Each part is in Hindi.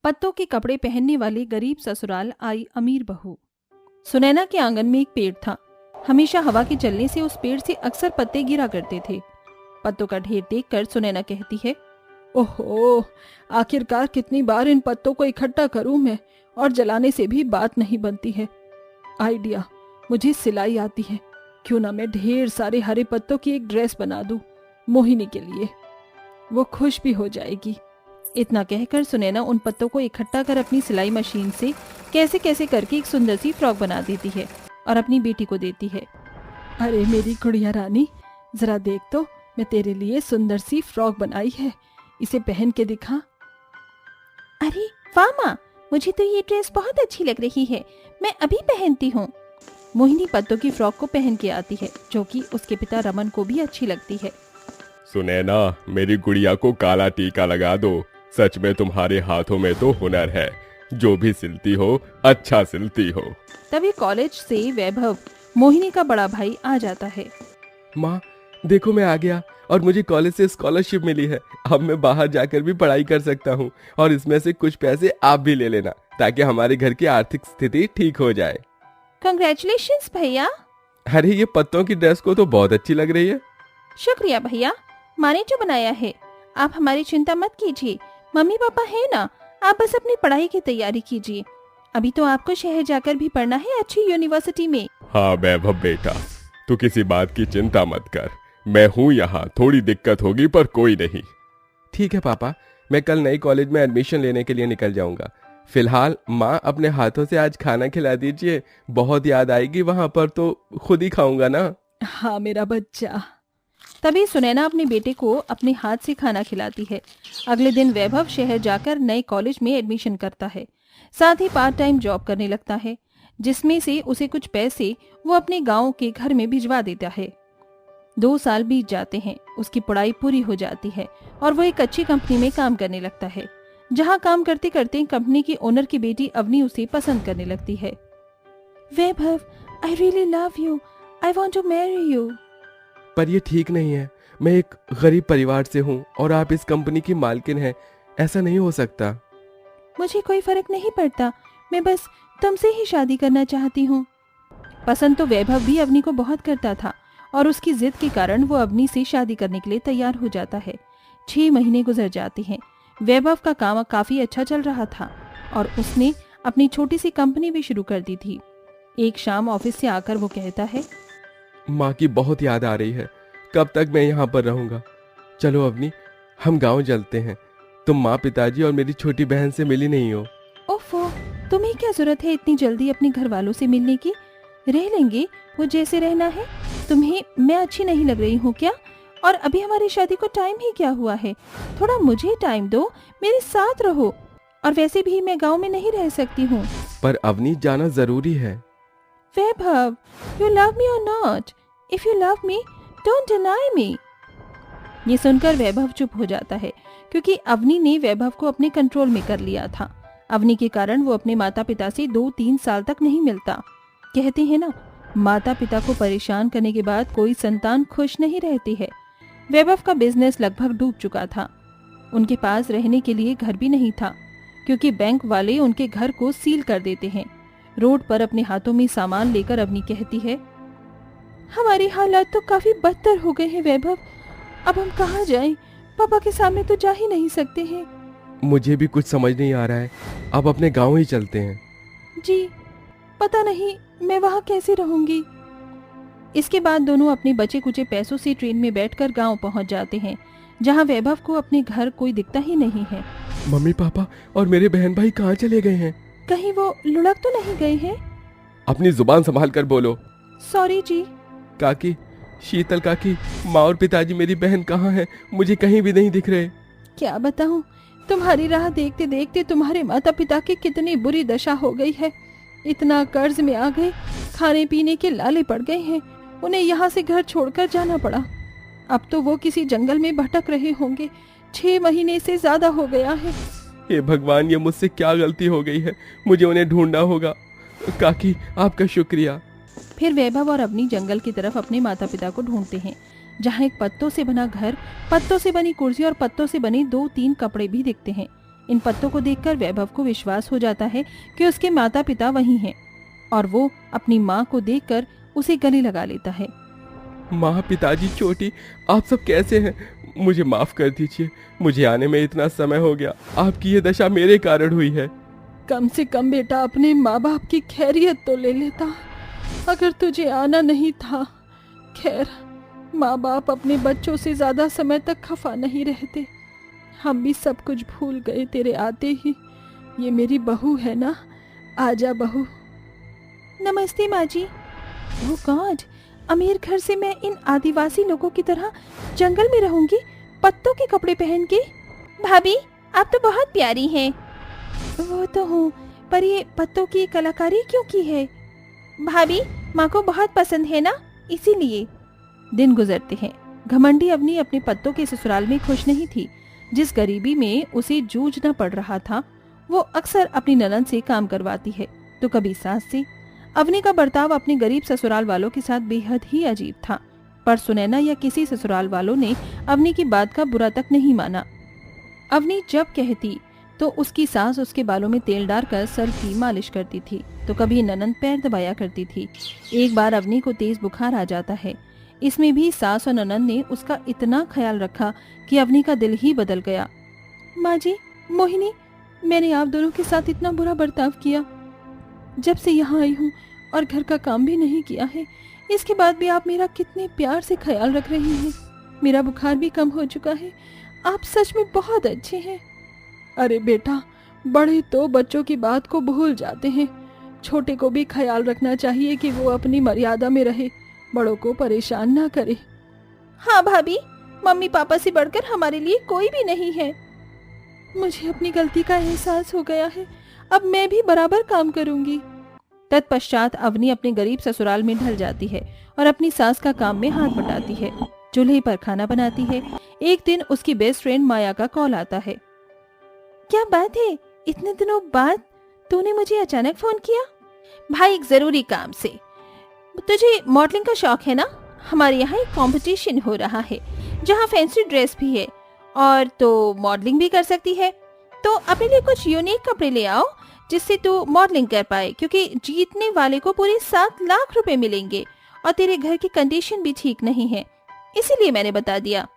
पत्तों के कपड़े पहनने वाले गरीब ससुराल आई अमीर बहू। सुनैना के आंगन में एक पेड़ था। हमेशा हवा के चलने से उस पेड़ से अक्सर पत्ते गिरा करते थे। पत्तों का ढेर देखकर सुनैना कहती है, ओहो, आखिरकार कितनी बार इन पत्तों को इकट्ठा करूं मैं, और जलाने से भी बात नहीं बनती है। आइडिया, मुझे सिलाई आती है, क्यों ना मैं ढेर सारे हरे पत्तों की एक ड्रेस बना दूं मोहिनी के लिए, वो खुश भी हो जाएगी। इतना कहकर सुनैना उन पत्तों को इकट्ठा कर अपनी सिलाई मशीन से कैसे कैसे करके एक सुंदर सी फ्रॉक बना देती है और अपनी बेटी को देती है। अरे मेरी गुड़िया रानी, जरा देख तो, मैं तेरे लिए सुंदर सी फ्रॉक बनाई है, इसे पहन के दिखा। अरे वाह माँ, मुझे तो ये ड्रेस बहुत अच्छी लग रही है, मैं अभी पहनती हूँ। मोहिनी पत्तों की फ्रॉक को पहन के आती है, जो कि उसके पिता रमन को भी अच्छी लगती है। सुनैना, मेरी गुड़िया को काला टीका लगा दो। सच में तुम्हारे हाथों में तो हुनर है, जो भी सिलती हो अच्छा सिलती हो। तभी कॉलेज से वैभव, मोहिनी का बड़ा भाई, आ जाता है। माँ देखो, मैं आ गया और मुझे कॉलेज से स्कॉलरशिप मिली है। अब मैं बाहर जाकर भी पढ़ाई कर सकता हूँ, और इसमें से कुछ पैसे आप भी ले लेना, ताकि हमारे घर की आर्थिक स्थिति ठीक हो जाए। कंग्रेचुलेशंस भैया। अरे ये पत्तों की ड्रेस को तो बहुत अच्छी लग रही है। शुक्रिया भैया, माँ ने जो बनाया है। आप हमारी चिंता मत कीजिए, मम्मी पापा है ना, आप बस अपनी पढ़ाई की तैयारी कीजिए। अभी तो आपको शहर जाकर भी पढ़ना है, अच्छी यूनिवर्सिटी में। हाँ वैभव बेटा, तू किसी बात की चिंता मत कर, मैं हूँ यहाँ। थोड़ी दिक्कत होगी पर कोई नहीं। ठीक है पापा, मैं कल नई कॉलेज में एडमिशन लेने के लिए निकल जाऊंगा। फिलहाल माँ अपने हाथों से आज खाना खिला दीजिए, बहुत याद आएगी वहां पर, तो खुद ही खाऊंगा ना। हाँ मेरा बच्चा। तभी सुनैना अपने बेटे को अपने हाथ से खाना खिलाती है। अगले दिन वैभव शहर जाकर नए कॉलेज में एडमिशन करता है, साथ ही पार्ट टाइम जॉब करने लगता है, जिसमें से उसे कुछ पैसे वो अपने गांव के घर में भिजवा देता है। 2 साल बीत जाते हैं, उसकी पढ़ाई पूरी हो जाती है और वो एक अच्छी कंपनी में काम करने लगता है, जहां काम करते करते कंपनी की ओनर की बेटी अवनी उसे पसंद करने लगती है। Vaibhav, I really love you, I want to marry you. पर ये ठीक नहीं है, मैं एक गरीब परिवार से हूँ और आप इस कंपनी की मालकिन हैं, ऐसा नहीं हो सकता। मुझे कोई फर्क नहीं पड़ता, मैं बस तुमसे ही शादी करना चाहती हूँ। पसंद तो वैभव भी अवनी को बहुत करता था, और उसकी जिद के कारण वो अवनी से शादी करने के लिए तैयार हो जाता है। 6 महीने गुजर जाते हैं। वैभव का काम काफी अच्छा चल रहा था और उसने अपनी छोटी सी कंपनी भी शुरू कर दी थी। एक शाम ऑफिस से आकर वो कहता है, माँ की बहुत याद आ रही है, कब तक मैं यहाँ पर रहूंगा। चलो अवनी, हम गांव चलते हैं। तुम माँ, पिताजी और मेरी छोटी बहन से मिली नहीं हो। ओफो, तुम्हें क्या जरूरत है इतनी जल्दी अपने घर वालों से मिलने की? रह लेंगे वो जैसे रहना है। तुम्हें मैं अच्छी नहीं लग रही हूँ क्या? और अभी हमारी शादी को टाइम ही क्या हुआ है? थोड़ा मुझे टाइम दो, मेरे साथ रहो। और वैसे भी मैं गांव में नहीं रह सकती हूँ। पर अवनी, जाना जरूरी है। वैभव, you love me or not? If you love me, don't deny me. ये सुनकर वैभव चुप हो जाता है, क्योंकि अवनी ने वैभव को अपने कंट्रोल में कर लिया था। अवनी के कारण वो अपने माता पिता से 2-3 साल तक नहीं मिलता। कहते हैं ना, माता पिता को परेशान करने के बाद कोई संतान खुश नहीं रहती है। वैभव का बिजनेस लगभग डूब चुका था। उनके पास रहने के लिए घर भी नहीं था, क्योंकि बैंक वाले उनके घर को सील कर देते हैं। रोड पर अपने हाथों में सामान लेकर अवनी कहती है, हमारी हालात तो काफी बदतर हो गए हैं वैभव, अब हम कहाँ जाएं? पापा के सामने तो जा ही नहीं सकते हैं। मुझे भी कुछ समझ नहीं आ रहा है, अब अपने गांव ही चलते हैं। जी, पता नहीं मैं वहाँ कैसे रहूंगी। इसके बाद दोनों अपने बचे कुचे पैसों से ट्रेन में बैठकर गांव पहुंच जाते हैं, जहां वैभव को अपने घर कोई दिखता ही नहीं है। मम्मी पापा और मेरे बहन भाई कहाँ चले गए हैं? कहीं वो लुढ़क तो नहीं गए हैं? अपनी जुबान संभाल कर बोलो। सॉरी जी। काकी, शीतल काकी, माँ और पिताजी, मेरी बहन कहाँ है? मुझे कहीं भी नहीं दिख रहे। क्या बताऊं, तुम्हारी राह देखते देखते तुम्हारे माता पिता की कितनी बुरी दशा हो गई है। इतना कर्ज में आ गए, खाने पीने के लाले पड़ गए हैं, उन्हें यहाँ से घर छोड़कर जाना पड़ा। अब तो वो किसी जंगल में भटक रहे होंगे। 6 महीने से ज्यादा हो गया है। हे भगवान, ये मुझसे क्या गलती हो गई है? मुझे उन्हें ढूंढना होगा। काकी, आपका शुक्रिया। फिर वैभव और अवनी जंगल की तरफ अपने माता पिता को ढूंढते हैं, जहाँ एक पत्तों से बना घर, पत्तों से बनी कुर्सी और पत्तों से बने 2-3 कपड़े भी दिखते हैं। इन पत्तों को देखकर वैभव को विश्वास हो जाता है कि उसके माता पिता वही हैं और वो अपनी माँ को देखकर उसे गले लगा लेता है। माँ, पिताजी, छोटी, आप सब कैसे हैं? मुझे माफ कर दीजिए, मुझे आने में इतना समय हो गया। आपकी ये दशा मेरे कारण हुई है। कम से कम बेटा अपने माँ बाप की खैरियत तो ले लेता, अगर तुझे आना नहीं था। खैर, माँ बाप अपने बच्चों से ज्यादा समय तक खफा नहीं रहते। हम भी सब कुछ भूल गए तेरे आते ही। ये मेरी बहू है ना, आजा बहू। नमस्ते माँ जी। वो गॉड, अमीर घर से मैं इन आदिवासी लोगों की तरह जंगल में रहूंगी, पत्तों के कपड़े पहन के। भाभी, आप तो बहुत प्यारी हैं। वो तो हूँ, पर ये पत्तों की कलाकारी क्यों की है? भाभी, माँ को बहुत पसंद है ना, इसीलिए। दिन गुजरते हैं। घमंडी अवनी अपने पत्तों के ससुराल में खुश नहीं थी। जिस गरीबी में उसे जूझना पड़ रहा था, वो अक्सर अपनी ननद से काम करवाती है तो कभी सास से। अवनी का बर्ताव अपने गरीब ससुराल वालों के साथ बेहद ही अजीब था, पर सुनैना या किसी ससुराल वालों ने अवनी की बात का बुरा तक नहीं माना। अवनी जब कहती तो उसकी सास उसके बालों में तेल डालकर सर की मालिश करती थी, तो कभी ननद पैर दबाया करती थी। एक बार अवनी को तेज बुखार आ जाता है। इसमें भी सास और ननद ने उसका इतना ख्याल रखा कि अवनी का दिल ही बदल गया। माँ जी, मोहिनी, मैंने आप दोनों के साथ इतना बुरा बर्ताव किया। जब से यहाँ आई हूँ और घर का काम भी नहीं किया है, इसके बाद भी आप मेरा कितने प्यार से ख्याल रख रही हैं। मेरा बुखार भी कम हो चुका है। आप सच में बहुत अच्छे हैं। अरे बेटा, बड़े तो बच्चों की बात को भूल जाते हैं। छोटे को भी ख्याल रखना चाहिए कि वो अपनी मर्यादा में रहे, बड़ों को परेशान ना करे। हाँ भाभी, मम्मी पापा से बढ़कर हमारे लिए कोई भी नहीं है। मुझे अपनी गलती का एहसास हो गया है, अब मैं भी बराबर काम करूंगी। तत्पश्चात अवनी अपने गरीब ससुराल में ढल जाती है और अपनी सास का काम में हाथ बटाती है। चूल्हे पर खाना बनाती है। एक दिन उसकी बेस्ट फ्रेंड माया का कॉल आता है। क्या बात है, इतने दिनों बाद तूने मुझे अचानक फोन किया? भाई, एक जरूरी काम से। तुझे मॉडलिंग का शौक है ना? हमारे यहाँ एक कंपटीशन हो रहा है जहाँ फैंसी ड्रेस भी है और तो मॉडलिंग भी कर सकती है। तो अपने लिए कुछ यूनिक कपड़े ले आओ जिससे तू मॉडलिंग कर पाए, क्योंकि जीतने वाले को पूरे 7 लाख रुपए मिलेंगे और तेरे घर की कंडीशन भी ठीक नहीं है, इसीलिए मैंने बता दिया।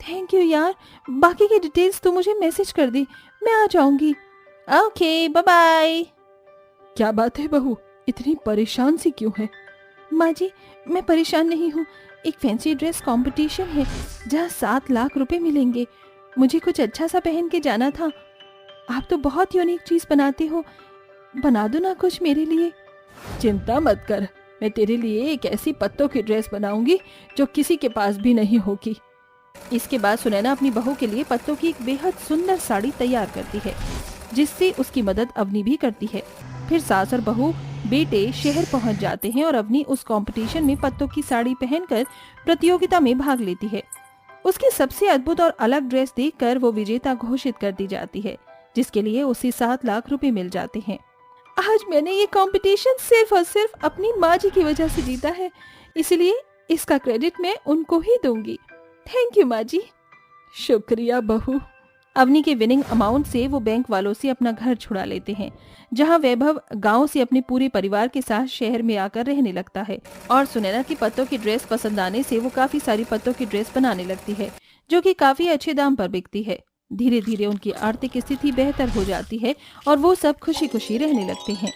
थैंक यू यार, बाकी की डिटेल्स तो मुझे मैसेज कर दी, मैं आ जाऊंगी। Okay, bye bye. क्या बात है बहू, इतनी परेशान सी क्यों है? माँ जी, मैं परेशान नहीं हूँ। एक फैंसी ड्रेस कंपटीशन है जहाँ 7 लाख रुपए मिलेंगे। मुझे कुछ अच्छा सा पहन के जाना था। आप तो बहुत यूनिक चीज बनाते हो, बना दो ना कुछ मेरे लिए। चिंता मत कर, मैं तेरे लिए एक ऐसी पत्तों की ड्रेस बनाऊंगी जो किसी के पास भी नहीं होगी। इसके बाद सुनैना अपनी बहू के लिए पत्तों की एक बेहद सुंदर साड़ी तैयार करती है, जिससे उसकी मदद अवनी भी करती है। फिर सास और बहू बेटे शहर पहुंच जाते हैं और अवनी उस कंपटीशन में पत्तों की साड़ी पहनकर प्रतियोगिता में भाग लेती है। उसकी सबसे अद्भुत और अलग ड्रेस देखकर वो विजेता घोषित कर दी जाती है, जिसके लिए उसे 7 लाख रुपए मिल जाते हैं। आज मैंने ये कंपटीशन सिर्फ और सिर्फ अपनी माँ जी की वजह से जीता है, इसलिए इसका क्रेडिट मैं उनको ही दूंगी। थैंक यू माँ जी। शुक्रिया बहू। अवनी के विनिंग अमाउंट से वो बैंक वालों से अपना घर छुड़ा लेते हैं, जहां वैभव गांव से अपने पूरे परिवार के साथ शहर में आकर रहने लगता है। और सुनैना की पत्तों की ड्रेस पसंद आने से वो काफी सारी पत्तों की ड्रेस बनाने लगती है, जो कि काफी अच्छे दाम पर बिकती है। धीरे धीरे उनकी आर्थिक स्थिति बेहतर हो जाती है और वो सब खुशी खुशी रहने लगते हैं।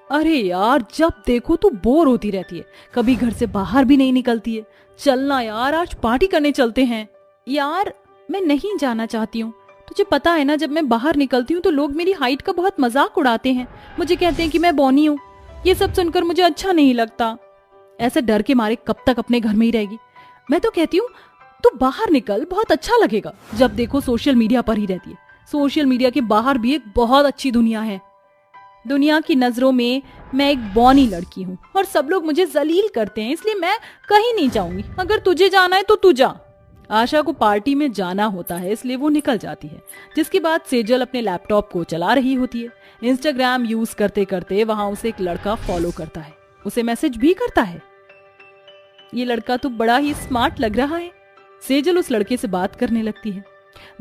अरे यार, जब देखो तू बोर होती रहती है, कभी घर से बाहर भी नहीं निकलती है। चलना यार, आज पार्टी करने चलते हैं। यार, मैं नहीं जाना चाहती हूँ। तुझे पता है ना, जब मैं बाहर निकलती हूँ तो लोग मेरी हाइट का बहुत मजाक उड़ाते हैं। मुझे कहते हैं कि मैं बौनी हूँ। ये सब सुनकर मुझे अच्छा नहीं लगता। ऐसे डर के मारे कब तक अपने घर में ही रहेगी। मैं तो कहती हूँ तू बाहर निकल, बहुत अच्छा लगेगा। जब देखो सोशल मीडिया पर ही रहती है। सोशल मीडिया के बाहर भी एक बहुत अच्छी दुनिया है। दुनिया की नजरों में मैं एक बौनी लड़की हूँ और सब लोग मुझे जलील करते हैं, इसलिए मैं कहीं नहीं जाऊंगी। अगर तुझे जाना है तो तू जा। आशा को पार्टी में जाना होता है, इसलिए वो निकल जाती है। जिसके बाद सेजल अपने लैपटॉप को चला रही होती है। इंस्टाग्राम यूज करते करते वहां उसे एक लड़का फॉलो करता है, उसे मैसेज भी करता है। ये लड़का तो बड़ा ही स्मार्ट लग रहा है। सेजल उस लड़के से बात करने लगती है।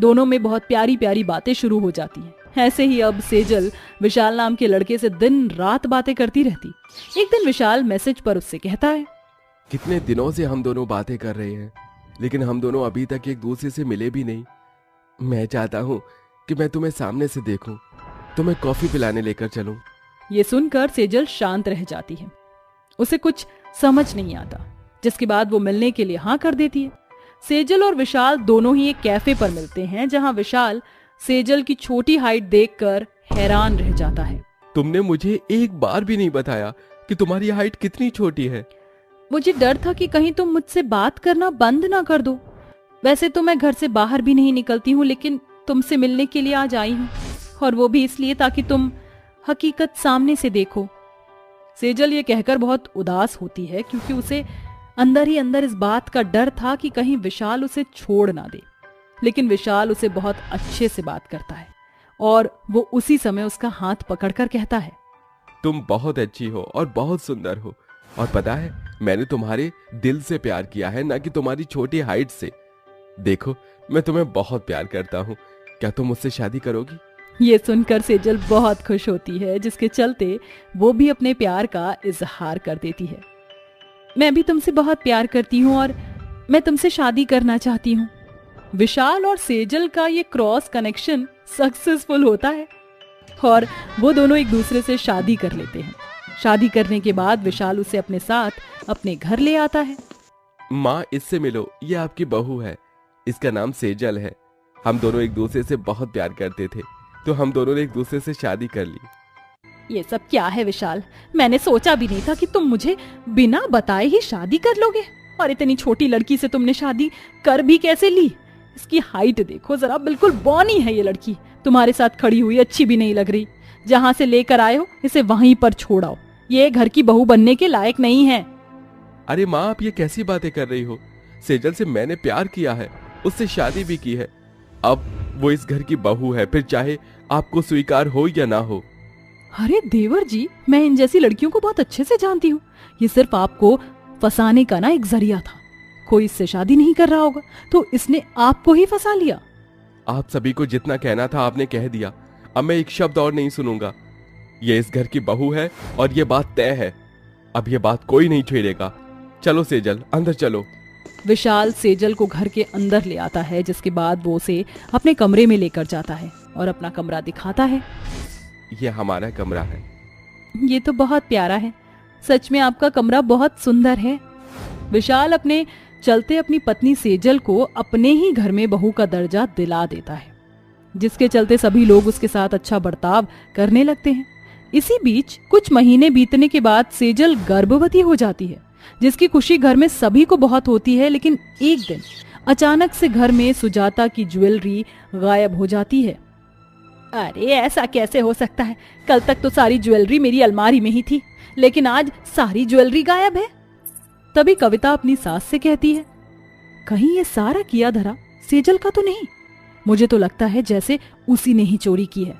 दोनों में बहुत प्यारी प्यारी बातें शुरू हो जाती हैं। ऐसे ही अब सेजल विशाल नाम के लड़के से दिन रात बातें करती रहती। एक दिन विशाल मैसेज पर उससे कहता है, कितने दिनों से हम दोनों बातें कर रहे हैं, लेकिन हम दोनों अभी तक एक दूसरे से मिले भी नहीं। मैं चाहता हूँ कि मैं तुम्हें सामने से देखूं, तुम्हें कॉफी पिलाने लेकर चलूं। ये सुनकर सेजल शांत रह जाती है। उसे कुछ समझ नहीं आता, जिसके बाद वो मिलने के लिए हाँ कर देती है। सेजल और विशाल दोनों ही एक कैफे पर मिलते हैं, जहां विशाल सेजल की छोटी हाइट देखकर हैरान रह जाता है। तुमने मुझे एक बार भी नहीं बताया कि तुम्हारी हाइट कितनी छोटी है। मुझे डर था कि कहीं तुम मुझसे बात करना बंद ना कर दो। वैसे तो मैं घर से बाहर भी नहीं निकलती हूँ, लेकिन तुमसे मिलने के लिए आज आई हूँ, और वो भी इसलिए ताकि तुम हकीकत सामने से देखो। सेजल ये कहकर बहुत उदास होती है, क्योंकि उसे अंदर ही अंदर इस बात का डर था कि कहीं विशाल उसे छोड़ ना दे। लेकिन विशाल उसे बहुत अच्छे से बात करता है और वो उसी समय उसका हाथ पकड़कर कहता है, तुम बहुत अच्छी हो और बहुत सुंदर हो, और पता है मैंने तुम्हारे दिल से प्यार किया है, ना कि तुम्हारी छोटी हाइट से। देखो मैं तुम्हें बहुत प्यार करता हूँ, क्या तुम मुझसे शादी करोगी? ये सुनकर सेजल बहुत खुश होती है, जिसके चलते वो भी अपने प्यार का इजहार कर देती है। मैं भी तुमसे बहुत प्यार करती हूँ और मैं तुमसे शादी करना चाहती हूँ। विशाल और सेजल का ये क्रॉस कनेक्शन सक्सेसफुल होता है और वो दोनों एक दूसरे से शादी कर लेते हैं। शादी करने के बाद विशाल उसे अपने साथ अपने घर ले आता है। माँ, इससे मिलो, ये आपकी बहू है, इसका नाम सेजल है। हम दोनों एक दूसरे से बहुत प्यार करते थे, तो हम दोनों ने एक दूसरे से शादी कर ली। ये सब क्या है विशाल? मैंने सोचा भी नहीं था कि तुम मुझे बिना बताए ही शादी कर लोगे, और इतनी छोटी लड़की से तुमने शादी कर भी कैसे ली? इसकी हाइट देखो जरा, बिल्कुल बौनी है ये लड़की। तुम्हारे साथ खड़ी हुई अच्छी भी नहीं लग रही। जहां से लेकर आए हो इसे वहीं पर छोड़ाओ, ये घर की बहू बनने के लायक नहीं है। अरे माँ, आप ये कैसी बातें कर रही हो? सेजल से मैंने प्यार किया है, उससे शादी भी की है। अब वो इस घर की बहू है, फिर चाहे आपको स्वीकार हो या ना हो। अरे देवर जी, मैं इन जैसी लड़कियों को बहुत अच्छे से जानती हूँ। ये सिर्फ आपको फंसाने का ना एक जरिया था। कोई इससे शादी नहीं कर रहा होगा, तो इसने आपको ही फंसा लिया। आप सभी को जितना कहना था आपने कह दिया। अब मैं एक शब्द और नहीं सुनूंगा। ये इस घर की बहू है और ये बात तय है। अब ये बात कोई नहीं छेड़ेगा। चलो सेजल, अंदर चलो। विशाल सेजल को घर के अंदर ले आता है, जिसके बाद वो उसे अपने कमरे में लेकर जाता है और अपना कमरा दिखाता है। ये हमारा कमरा है। ये तो बहुत प्यारा है, सच में आपका कमरा बहुत सुंदर है। विशाल अपने चलते अपनी पत्नी सेजल को अपने ही घर में बहू का दर्जा दिला देता है, जिसके चलते सभी लोग उसके साथ अच्छा बर्ताव करने लगते हैं। इसी बीच कुछ महीने बीतने के बाद सेजल गर्भवती हो जाती है, जिसकी खुशी घर में सभी को बहुत होती है। लेकिन एक दिन अचानक से घर में सुजाता की ज्वेलरी गायब हो जाती है। अरे ऐसा कैसे हो सकता है? कल तक तो सारी ज्वेलरी मेरी अलमारी में ही थी, लेकिन आज सारी ज्वेलरी गायब है। तभी कविता अपनी सास से कहती है, कहीं ये सारा किया धरा सेजल का तो नहीं? मुझे तो लगता है जैसे उसी ने ही चोरी की है।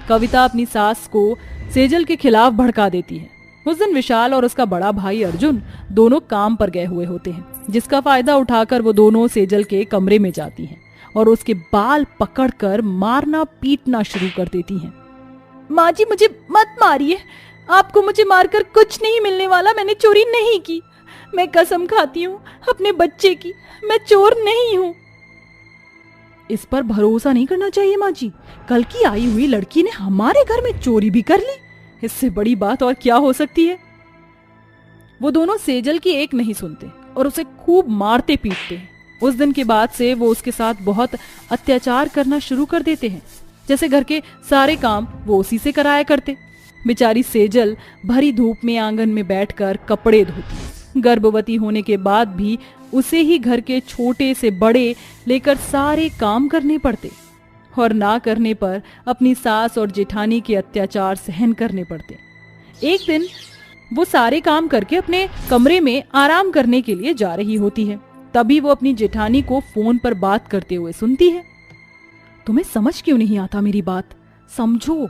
कविता अपनी सास को सेजल के खिलाफ भड़का देती है। उस दिन विशाल और उसका बड़ा भाई अर्जुन दोनों काम पर गए हुए होते हैं, जिसका फायदा उठाकर वो दोनों सेजल के कमरे में जाती हैं और उसके बाल पकड़कर मारना पीटना शुरू कर देती हैं। माँ जी, मुझे मत मारिए, आपको मुझे मारकर कुछ नहीं मिलने वाला। मैंने चोरी नहीं की, मैं कसम खाती हूँ अपने बच्चे की, मैं चोर नहीं हूँ। इस पर भरोसा नहीं करना चाहिए माँ जी। कल की आई हुई लड़की ने हमारे घर में चोरी भी कर ली, इससे बड़ी बात और क्या हो सकती है? वो दोनों सेजल की एक नहीं सुनते और उसे खूब मारते पीटते हैं। उस दिन के बाद से वो उसके साथ बहुत अत्याचार करना शुरू कर देते हैं, जैसे घर के सारे काम वो उसी से कराया करते। बेचारी सेजल भरी धूप में आंगन में बैठकर कपड़े धोती। गर्भवती होने के बाद भी उसे ही घर के छोटे से बड़े लेकर सारे काम करने पड़ते और ना करने पर अपनी सास और जेठानी के अत्याचार सहन करने पड़ते। एक दिन वो सारे काम करके अपने कमरे में आराम करने के लिए जा रही होती है। तभी वो अपनी जेठानी को फोन पर बात करते हुए सुनती है। तुम्हें समझ क्यों नहीं आता मेरी बात? समझो,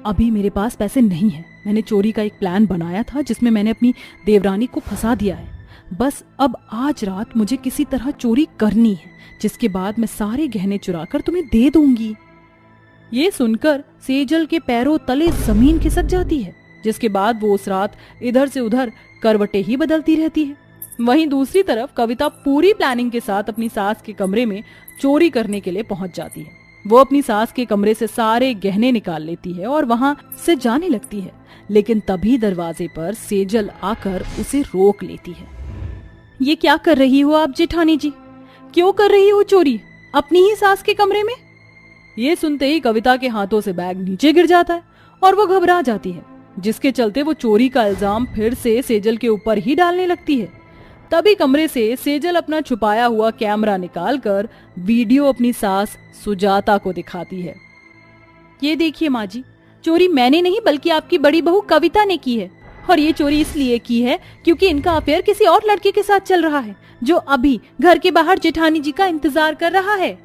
अभी मेरे पास पैसे नहीं है। मैंने चोरी का एक प्लान बनाया था, जिसमें मैंने अपनी देवरानी को फंसा दिया है। बस अब आज रात मुझे किसी तरह चोरी करनी है, जिसके बाद मैं सारे गहने चुराकर तुम्हें दे दूंगी। ये सुनकर सेजल के पैरों तले जमीन खिसक जाती है, जिसके बाद वो उस रात इधर से उधर करवटें ही बदलती रहती है। वहीं दूसरी तरफ कविता पूरी प्लानिंग के साथ अपनी सास के कमरे में चोरी करने के लिए पहुंच जाती है। वो अपनी सास के कमरे से सारे गहने निकाल लेती है और वहां से जाने लगती है, लेकिन तभी दरवाजे पर सेजल आकर उसे रोक लेती है। ये क्या कर रही हो आप जेठानी जी? क्यों कर रही हो चोरी अपनी ही सास के कमरे में? ये सुनते ही कविता के हाथों से बैग नीचे गिर जाता है और वो घबरा जाती है, जिसके चलते वो चोरी का इल्जाम फिर से सेजल के ऊपर ही डालने लगती है। तभी कमरे से सेजल अपना छुपाया हुआ कैमरा निकालकर वीडियो अपनी सास सुजाता को दिखाती है। ये देखिए माँ जी, चोरी मैंने नहीं बल्कि आपकी बड़ी बहू कविता ने की है, और ये चोरी इसलिए की है क्योंकि इनका अफेयर किसी और लड़के के साथ चल रहा है, जो अभी घर के बाहर जेठानी जी का इंतजार कर रहा है।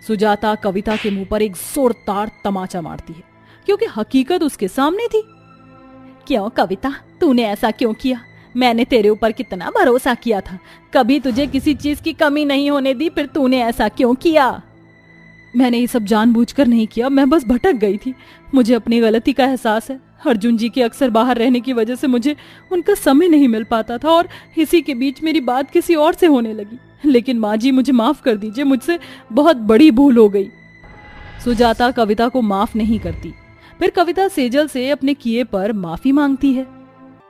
सुजाता कविता के मुंह पर एक जोरदार तमाचा मारती है, क्योंकि हकीकत उसके सामने थी। क्यों कविता, तूने ऐसा क्यों किया? मैंने तेरे ऊपर कितना भरोसा किया था, कभी तुझे किसी चीज की कमी नहीं होने दी, फिर तूने ऐसा क्यों किया? मैंने ये सब जानबूझकर नहीं किया, मैं बस भटक गई थी। मुझे अपनी गलती का एहसास है। अर्जुन जी के अक्सर बाहर रहने की वजह से मुझे उनका समय नहीं मिल पाता था और इसी के बीच मेरी बात किसी और से होने लगी। लेकिन माँ जी, मुझे माफ कर दीजिए, मुझसे बहुत बड़ी भूल हो गई। सुजाता कविता को माफ नहीं करती। फिर कविता सेजल से अपने किए पर माफी मांगती है।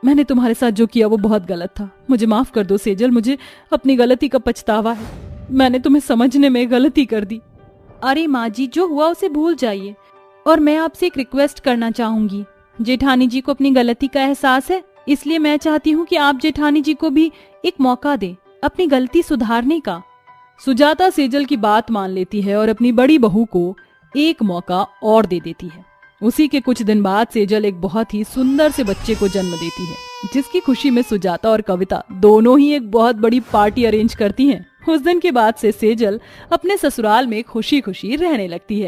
मैंने तुम्हारे साथ जो किया वो बहुत गलत था, मुझे माफ कर दो सेजल, मुझे अपनी गलती का पछतावा है। मैंने तुम्हें समझने में गलती कर दी। अरे माँ जी, जो हुआ उसे भूल जाइए, और मैं आपसे एक रिक्वेस्ट करना चाहूंगी। जेठानी जी को अपनी गलती का एहसास है, इसलिए मैं चाहती हूँ कि आप जेठानी जी को भी एक मौका दें अपनी गलती सुधारने का। सुजाता सेजल की बात मान लेती है और अपनी बड़ी बहू को एक मौका और दे देती है। उसी के कुछ दिन बाद सेजल एक बहुत ही सुंदर से बच्चे को जन्म देती है, जिसकी खुशी में सुजाता और कविता दोनों ही एक बहुत बड़ी पार्टी अरेंज करती हैं। उस दिन के बाद से सेजल अपने ससुराल में खुशी खुशी रहने लगती है।